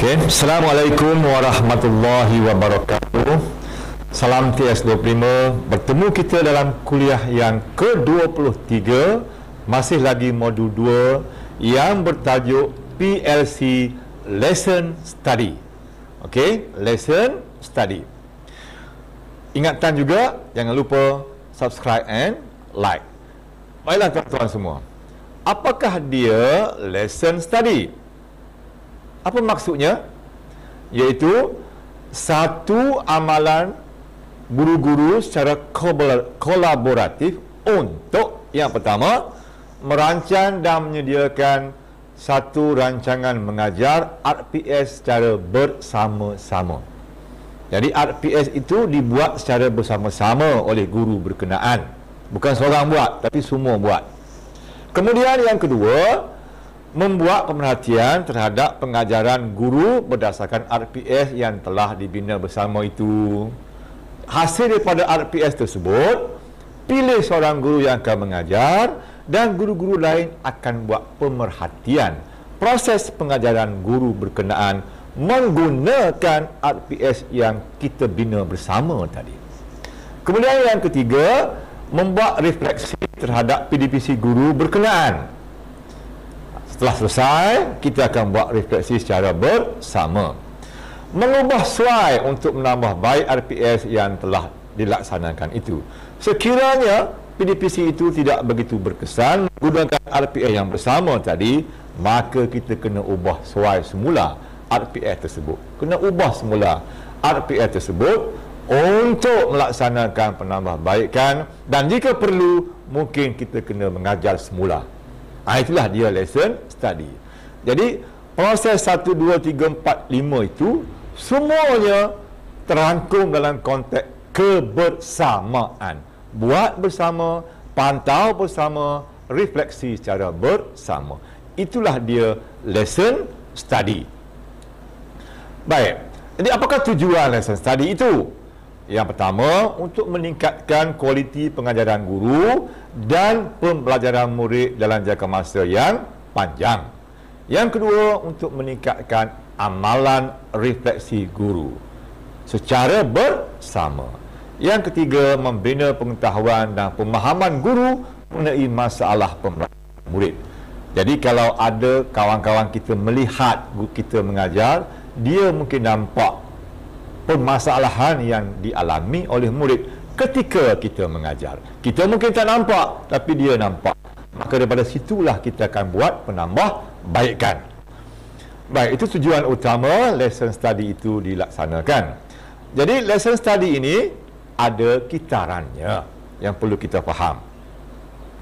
Okey, Assalamualaikum warahmatullahi wabarakatuh. Salam TS25. Bertemu kita dalam kuliah yang ke-23, masih lagi modul 2 yang bertajuk PLC Lesson Study. Okey, Lesson Study. Ingatan juga, jangan lupa subscribe and like. Baiklah tuan-tuan semua. Apakah dia lesson study? Apa maksudnya? Iaitu satu amalan guru-guru secara kolaboratif untuk yang pertama, merancang dan menyediakan satu rancangan mengajar RPS secara bersama-sama. Jadi RPS itu dibuat secara bersama-sama oleh guru berkenaan. Bukan seorang buat, tapi semua buat. Kemudian yang kedua, membuat pemerhatian terhadap pengajaran guru berdasarkan RPS yang telah dibina bersama itu. Hasil daripada RPS tersebut, pilih seorang guru yang akan mengajar dan guru-guru lain akan buat pemerhatian proses pengajaran guru berkenaan menggunakan RPS yang kita bina bersama tadi. Kemudian yang ketiga, membuat refleksi terhadap PDPC guru berkenaan. Setelah selesai, kita akan buat refleksi secara bersama. Mengubah suai untuk menambah baik RPS yang telah dilaksanakan itu. Sekiranya PDPC itu tidak begitu berkesan menggunakan RPS yang bersama tadi, maka kita kena ubah suai semula RPS tersebut. Kena ubah semula RPS tersebut untuk melaksanakan penambahbaikan, dan jika perlu, mungkin kita kena mengajar semula. Itulah dia lesson study. Jadi proses 1, 2, 3, 4, 5 itu semuanya terangkum dalam konteks kebersamaan. Buat bersama, pantau bersama, refleksi secara bersama. Itulah dia lesson study. Baik, jadi apakah tujuan lesson study itu? Yang pertama, untuk meningkatkan kualiti pengajaran guru dan pembelajaran murid dalam jangka masa yang panjang. Yang kedua, untuk meningkatkan amalan refleksi guru secara bersama. Yang ketiga, membina pengetahuan dan pemahaman guru mengenai masalah pembelajaran murid. Jadi kalau ada kawan-kawan kita melihat kita mengajar, dia mungkin nampak permasalahan yang dialami oleh murid ketika kita mengajar. Kita mungkin tak nampak, tapi dia nampak. Maka daripada situlah kita akan buat penambahbaikan. Baik, itu tujuan utama lesson study itu dilaksanakan. Jadi lesson study ini ada kitarannya yang perlu kita faham.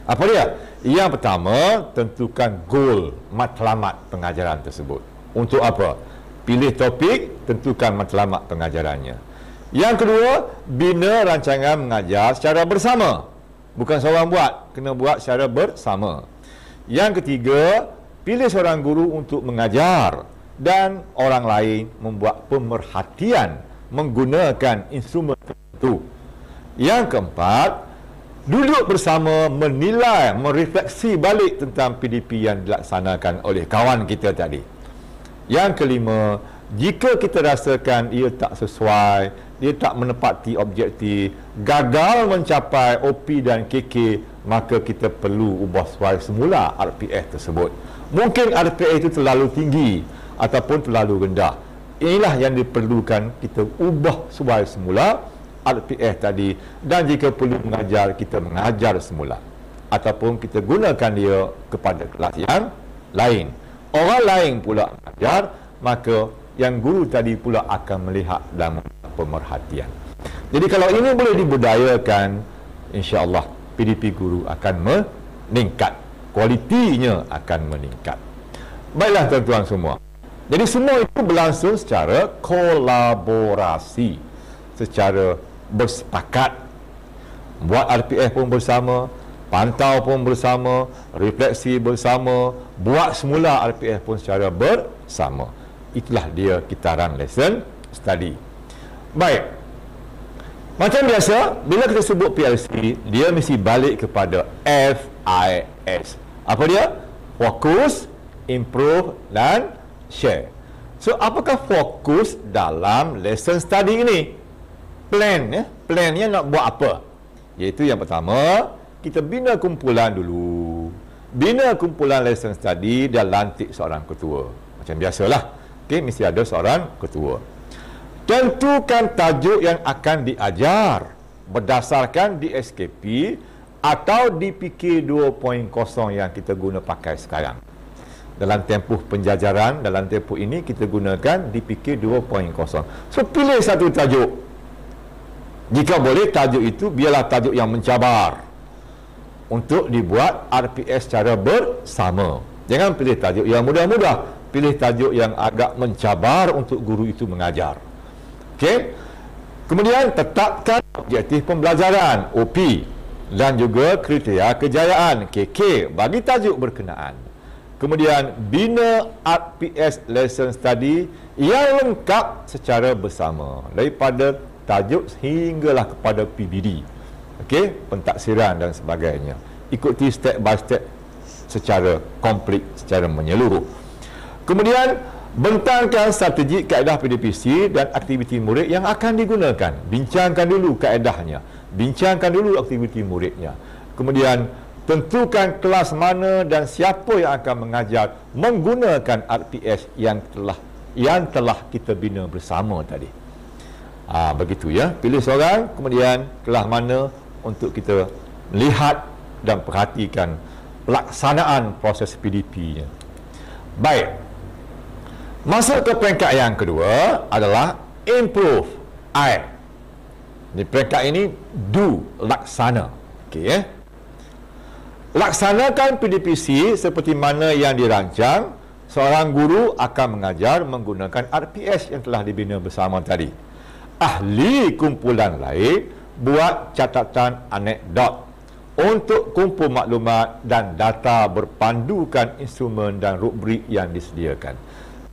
Apa dia? Yang pertama, tentukan goal matlamat pengajaran tersebut. Untuk apa? Pilih topik, tentukan matlamat pengajarannya. Yang kedua, bina rancangan mengajar secara bersama. Bukan seorang buat, kena buat secara bersama. Yang ketiga, pilih seorang guru untuk mengajar dan orang lain membuat pemerhatian menggunakan instrumen tertentu. Yang keempat, duduk bersama menilai, merefleksi balik tentang PDP yang dilaksanakan oleh kawan kita tadi. Yang kelima, jika kita rasakan ia tak sesuai, dia tak menepati objektif, gagal mencapai OP dan KK, maka kita perlu ubah suai semula RPS tersebut. Mungkin RPS itu terlalu tinggi ataupun terlalu rendah. Inilah yang diperlukan, kita ubah suai semula RPS tadi, dan jika perlu mengajar, kita mengajar semula. Ataupun kita gunakan dia kepada kelas yang lain. Orang lain pula mengajar, maka yang guru tadi pula akan melihat dan pemerhatian. Jadi kalau ini boleh dibudayakan, insya-Allah PDP guru akan meningkat, kualitinya akan meningkat. Baiklah tuan-tuan semua. Jadi semua itu berlangsung secara kolaborasi, secara bersepakat. Buat RPS pun bersama, pantau pun bersama, refleksi bersama, buat semula RPS pun secara bersama. Itulah dia kitaran lesson study. Baik. Macam biasa, bila kita sebut PLC, dia mesti balik kepada FIS. Apa dia? Fokus, improve dan share. So, apakah fokus dalam lesson study ini? Plan, ya. Plannya nak buat apa? Iaitu yang pertama, kita bina kumpulan dulu. Bina kumpulan lesson study dan lantik seorang ketua. Macam biasalah. Okey, mesti ada seorang ketua. Tentukan tajuk yang akan diajar berdasarkan DSKP atau DPK 2.0 yang kita guna pakai sekarang. Dalam tempoh penjajaran, dalam tempoh ini kita gunakan DPK 2.0. So, pilih satu tajuk. Jika boleh, tajuk itu biarlah tajuk yang mencabar untuk dibuat RPS secara bersama. Jangan pilih tajuk yang mudah-mudah. Pilih tajuk yang agak mencabar untuk guru itu mengajar. Okey. Kemudian tetapkan objektif pembelajaran OP dan juga kriteria kejayaan KK bagi tajuk berkenaan. Kemudian bina RPS lesson study yang lengkap secara bersama daripada tajuk hinggalah kepada PBD. Okey, pentaksiran dan sebagainya. Ikuti step by step secara komplit, secara menyeluruh. Kemudian bentangkan strategi kaedah PDPC dan aktiviti murid yang akan digunakan. Bincangkan dulu kaedahnya, bincangkan dulu aktiviti muridnya. Kemudian tentukan kelas mana dan siapa yang akan mengajar menggunakan RPS yang telah kita bina bersama tadi. Begitu ya. Pilih seorang, kemudian kelas mana untuk kita lihat dan perhatikan pelaksanaan proses PDP-nya. Baik. Masuk ke peringkat yang kedua adalah improve. Di peringkat ini do, laksana. Okey ya. Laksanakan PDPC seperti mana yang dirancang. Seorang guru akan mengajar menggunakan RPS yang telah dibina bersama tadi. Ahli kumpulan lain buat catatan anekdot untuk kumpul maklumat dan data berpandukan instrumen dan rubrik yang disediakan.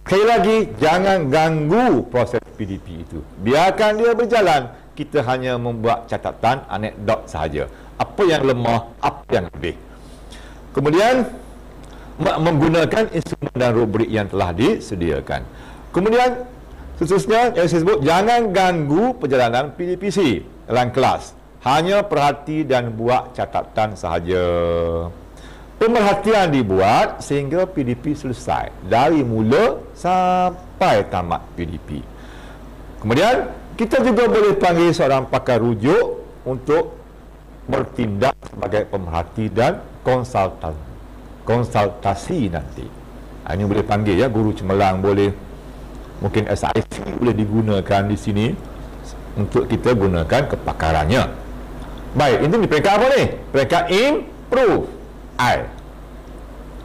Sekali lagi, jangan ganggu proses PDP itu. Biarkan dia berjalan. Kita hanya membuat catatan anekdot sahaja. Apa yang lemah, apa yang lebih. Kemudian, menggunakan instrumen dan rubrik yang telah disediakan. Kemudian, seterusnya yang saya sebut, jangan ganggu perjalanan PDPC dalam kelas. Hanya perhati dan buat catatan sahaja. Pemerhatian dibuat sehingga PDP selesai dari mula sampai tamat PDP. Kemudian kita juga boleh panggil seorang pakar rujuk untuk bertindak sebagai pemerhati dan konsultasi nanti. Ini boleh panggil ya, guru cemerlang boleh, mungkin SIC boleh digunakan di sini untuk kita gunakan kepakarannya. Baik, ini di peringkat apa ni? Peringkat improve.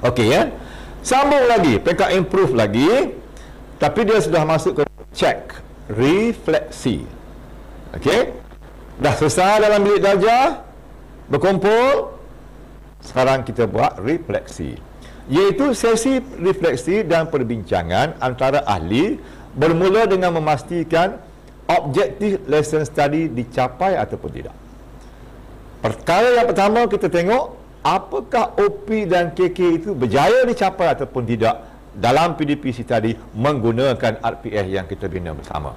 Okey ya. Sambung lagi, peringkat improve lagi, tapi dia sudah masuk ke check, refleksi. Okey. Dah selesai dalam bilik darjah, berkumpul. Sekarang kita buat refleksi, iaitu sesi refleksi dan perbincangan antara ahli bermula dengan memastikan objektif lesson study dicapai ataupun tidak. Perkara yang pertama kita tengok apakah OP dan KK itu berjaya dicapai ataupun tidak dalam PDPC tadi menggunakan RPS yang kita bina bersama.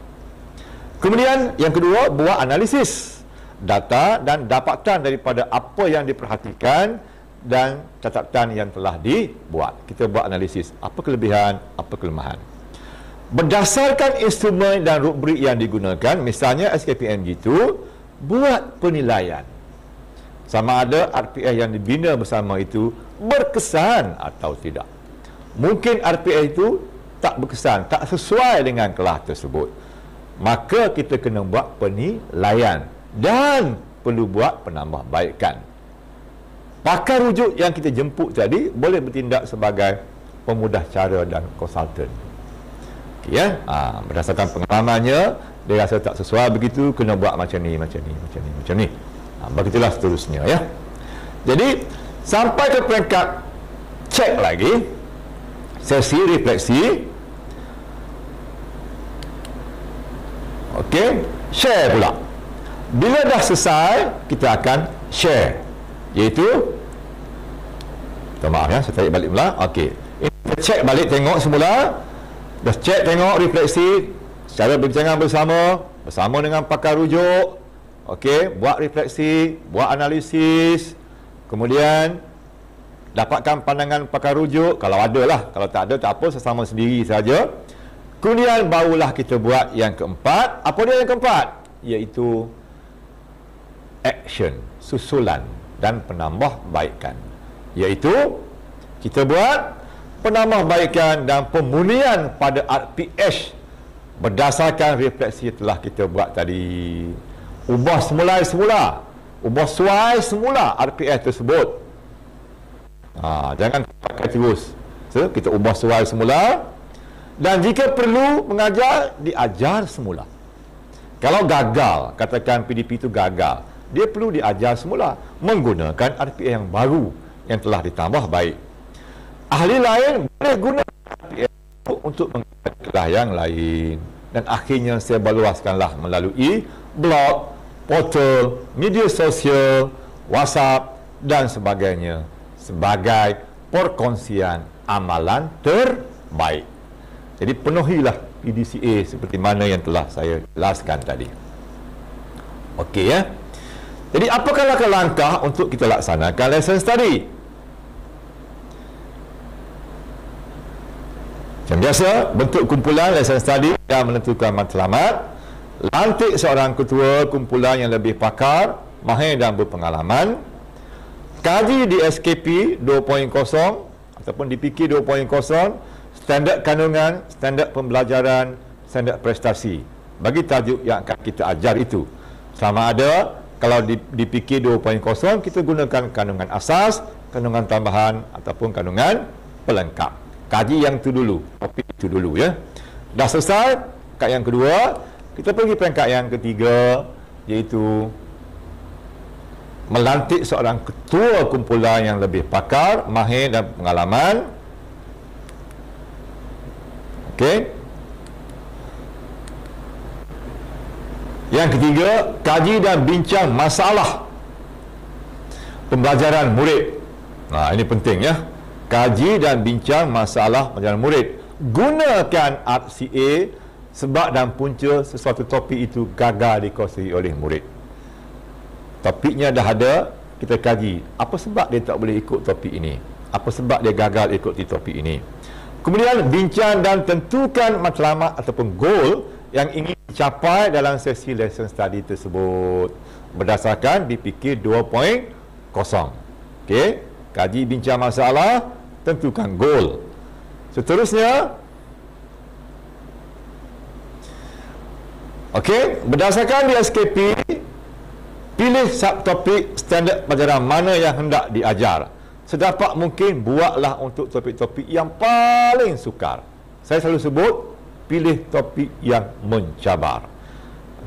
Kemudian yang kedua, buat analisis data dan dapatan daripada apa yang diperhatikan dan catatan yang telah dibuat. Kita buat analisis apa kelebihan, apa kelemahan. Berdasarkan instrumen dan rubrik yang digunakan, misalnya SKPMG itu buat penilaian sama ada RPS yang dibina bersama itu berkesan atau tidak. Mungkin RPS itu tak berkesan, tak sesuai dengan kelas tersebut. Maka kita kena buat penilaian dan perlu buat penambahbaikan. Pakar rujuk yang kita jemput tadi boleh bertindak sebagai pemudah cara dan konsultan. Okay, ya? Berdasarkan pengalamannya, dia rasa tak sesuai begitu, kena buat macam ni, macam ni, macam ni, macam ni. Begitulah seterusnya ya. Jadi sampai ke peringkat cek lagi, sesi refleksi. Okey, share pula. Bila dah selesai, kita akan share, iaitu maaf ya, saya tarik balik pula. Okey, kita cek balik, tengok semula Dah cek tengok refleksi secara berbincangan bersama dengan pakar rujuk. Okey, buat refleksi, buat analisis, kemudian dapatkan pandangan pakar rujuk kalau ada lah, kalau tak ada tak apa, sesama sendiri saja. Kemudian barulah kita buat yang keempat. Apa dia yang keempat? Iaitu action, susulan dan penambahbaikan. Iaitu kita buat penambahbaikan dan pemunian pada RPH berdasarkan refleksi telah kita buat tadi. Ubah suai semula RPH tersebut. Jangan pakai terus. So, kita ubah suai semula, dan jika perlu mengajar, diajar semula. Kalau gagal, katakan PDP itu gagal, dia perlu diajar semula menggunakan RPH yang baru yang telah ditambah baik. Ahli lain boleh guna RPH untuk mengajar kelas yang lain. Dan akhirnya saya baluaskanlah melalui blog, portal, media sosial, WhatsApp dan sebagainya sebagai perkongsian amalan terbaik. Jadi penuhilah PDCA seperti mana yang telah saya jelaskan tadi. Okey ya. Jadi apakah langkah untuk kita laksanakan lesson study? Macam biasa, bentuk kumpulan lesson study dan menentukan matlamat. Lantik seorang ketua kumpulan yang lebih pakar, mahir dan berpengalaman. Kaji di SKP 2.0 ataupun di PK 2.0, standard kandungan, standard pembelajaran, standard prestasi bagi tajuk yang akan kita ajar itu. Sama ada kalau di PK 2.0 kita gunakan kandungan asas, kandungan tambahan ataupun kandungan pelengkap. Kaji yang itu dulu, topik itu dulu ya. Dah selesai peringkat yang kedua, kita pergi peringkat yang ketiga, iaitu melantik seorang ketua kumpulan yang lebih pakar, mahir dan pengalaman. Okey. Yang ketiga, kaji dan bincang masalah pembelajaran murid. Ini penting ya. Kaji dan bincang masalah pembelajaran murid. Gunakan RCA sebab dan punca sesuatu topik itu gagal dikuasai oleh murid. Topiknya dah ada, kita kaji apa sebab dia tak boleh ikut topik ini, apa sebab dia gagal ikut di topik ini. Kemudian bincang dan tentukan matlamat ataupun goal yang ingin dicapai dalam sesi lesson study tersebut berdasarkan BPK 2.0. Okey, kaji bincang masalah, tentukan goal. Seterusnya, okey, berdasarkan di SKP, pilih subtopik standard pelajaran mana yang hendak diajar. Sedapat mungkin buatlah untuk topik-topik yang paling sukar. Saya selalu sebut, pilih topik yang mencabar.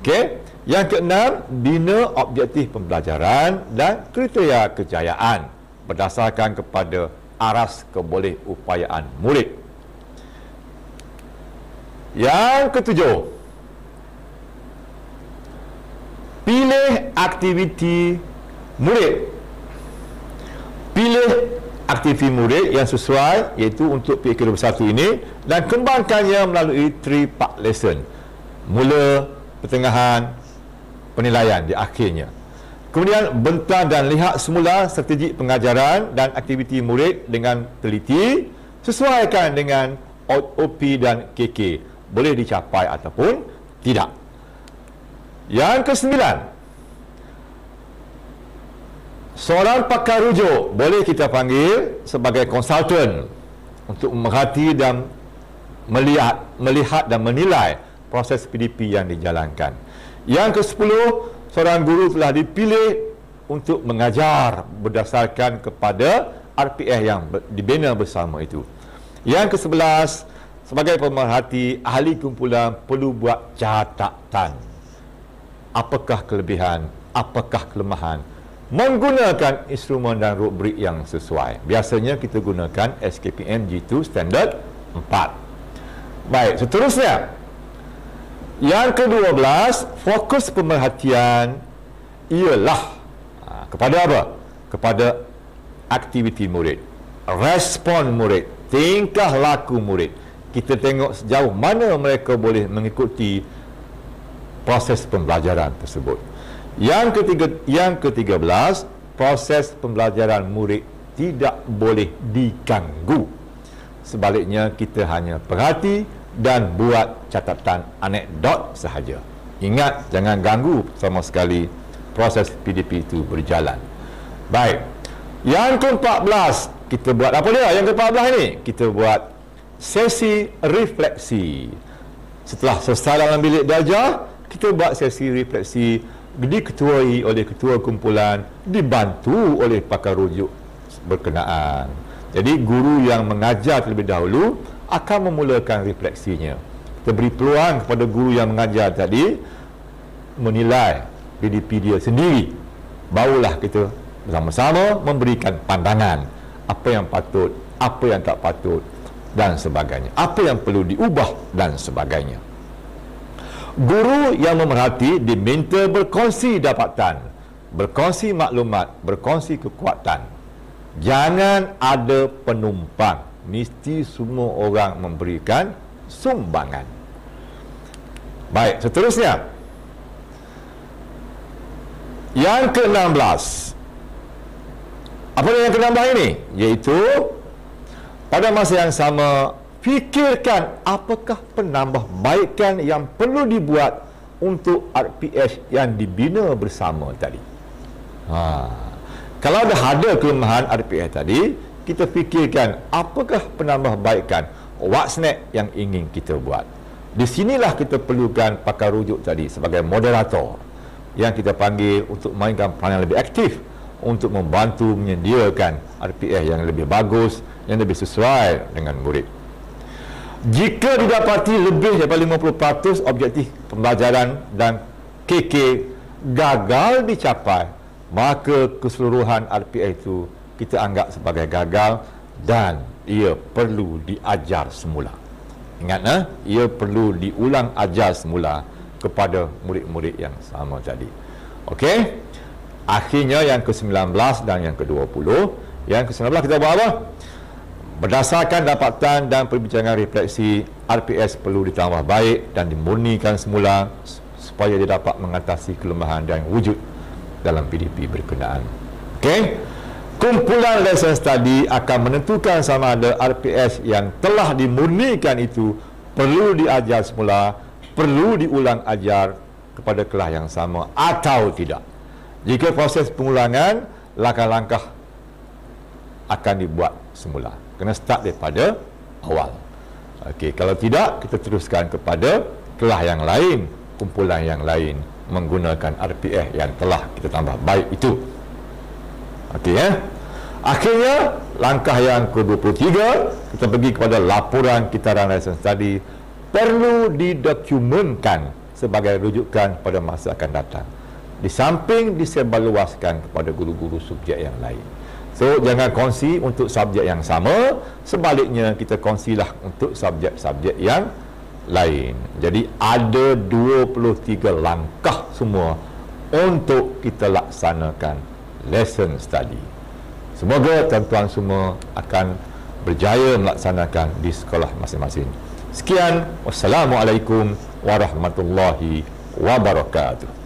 Okey. Yang keenam, bina objektif pembelajaran dan kriteria kejayaan berdasarkan kepada aras kebolehupayaan murid. Yang ketujuh, pilih aktiviti murid. Pilih aktiviti murid yang sesuai, iaitu untuk PK 21 ini, dan kembangkannya melalui 3-part lesson. Mula, pertengahan, penilaian di akhirnya. Kemudian bentang dan lihat semula strategi pengajaran dan aktiviti murid dengan teliti, sesuaikan dengan OP dan KK. Boleh dicapai ataupun tidak. Yang kesembilan, seorang pakar rujuk boleh kita panggil sebagai konsultan untuk memerhati dan melihat dan menilai proses PDP yang dijalankan. Yang ke-10, seorang guru telah dipilih untuk mengajar berdasarkan kepada RPH yang dibina bersama itu. Yang ke-11, sebagai pemerhati, ahli kumpulan perlu buat catatan. Apakah kelebihan, apakah kelemahan, menggunakan instrumen dan rubrik yang sesuai. Biasanya kita gunakan SKPM G2 Standard 4. Baik, seterusnya, yang ke-12, fokus pemerhatian ialah kepada apa? Kepada aktiviti murid, respon murid, tingkah laku murid. kita tengok sejauh mana mereka boleh mengikuti proses pembelajaran tersebut. Yang ke-13, proses pembelajaran murid tidak boleh diganggu. Sebaliknya, kita hanya perhati dan buat catatan anekdot sahaja. Ingat, jangan ganggu sama sekali proses PDP itu berjalan. Baik. Yang ke-14, kita buat apa dia? Yang ke-14 ini, kita buat sesi refleksi. Setelah selesai dalam bilik belajar, kita buat sesi refleksi, diketuai oleh ketua kumpulan, dibantu oleh pakar rujuk berkenaan. Jadi guru yang mengajar terlebih dahulu akan memulakan refleksinya. Kita beri peluang kepada guru yang mengajar tadi menilai PDP dia sendiri. Barulah kita bersama-sama memberikan pandangan apa yang patut, apa yang tak patut dan sebagainya, apa yang perlu diubah dan sebagainya. Guru yang memerhati diminta berkongsi dapatan, berkongsi maklumat, berkongsi kekuatan. Jangan ada penumpang, mesti semua orang memberikan sumbangan. Baik, seterusnya. Yang ke-16. Apa yang ke-16 ini? Iaitu pada masa yang sama, fikirkan apakah penambahbaikan yang perlu dibuat untuk RPS yang dibina bersama tadi. Kalau ada kelemahan RPS tadi, kita fikirkan apakah penambahbaikan, what's next yang ingin kita buat. Di sinilah kita perlukan pakar rujuk tadi sebagai moderator yang kita panggil untuk mainkan peranan lebih aktif untuk membantu menyediakan RPS yang lebih bagus, yang lebih sesuai dengan murid. Jika didapati lebih daripada 50% objektif pembelajaran dan KK gagal dicapai, maka keseluruhan RPS itu kita anggap sebagai gagal dan ia perlu diajar semula. Ingat, ia perlu diulang ajar semula kepada murid-murid yang sama tadi. Okey? Akhirnya yang ke-19 dan yang ke-20. Yang ke-19 kita buat apa? Berdasarkan dapatan dan perbincangan refleksi, RPS perlu ditambah baik dan dimurnikan semula supaya dia dapat mengatasi kelemahan dan wujud dalam PDP berkenaan. Okey? Kumpulan lesson study akan menentukan sama ada RPS yang telah dimurnikan itu perlu diajar semula, perlu diulang ajar kepada kelas yang sama atau tidak. Jika proses pengulangan, langkah-langkah akan dibuat semula. Kena start daripada awal. Okey, kalau tidak, kita teruskan kepada kelas yang lain, kumpulan yang lain menggunakan RPS yang telah kita tambah baik itu. Okey, Akhirnya, langkah yang ke-23, kita pergi kepada laporan kitaran lesson study perlu didokumentkan sebagai rujukan pada masa akan datang. Di samping disebarluaskan kepada guru-guru subjek yang lain. So, jangan kongsi untuk subjek yang sama, sebaliknya kita kongsilah untuk subjek-subjek yang lain. Jadi, ada 23 langkah semua untuk kita laksanakan lesson study. Semoga tuan-tuan semua akan berjaya melaksanakan di sekolah masing-masing. Sekian, wassalamualaikum warahmatullahi wabarakatuh.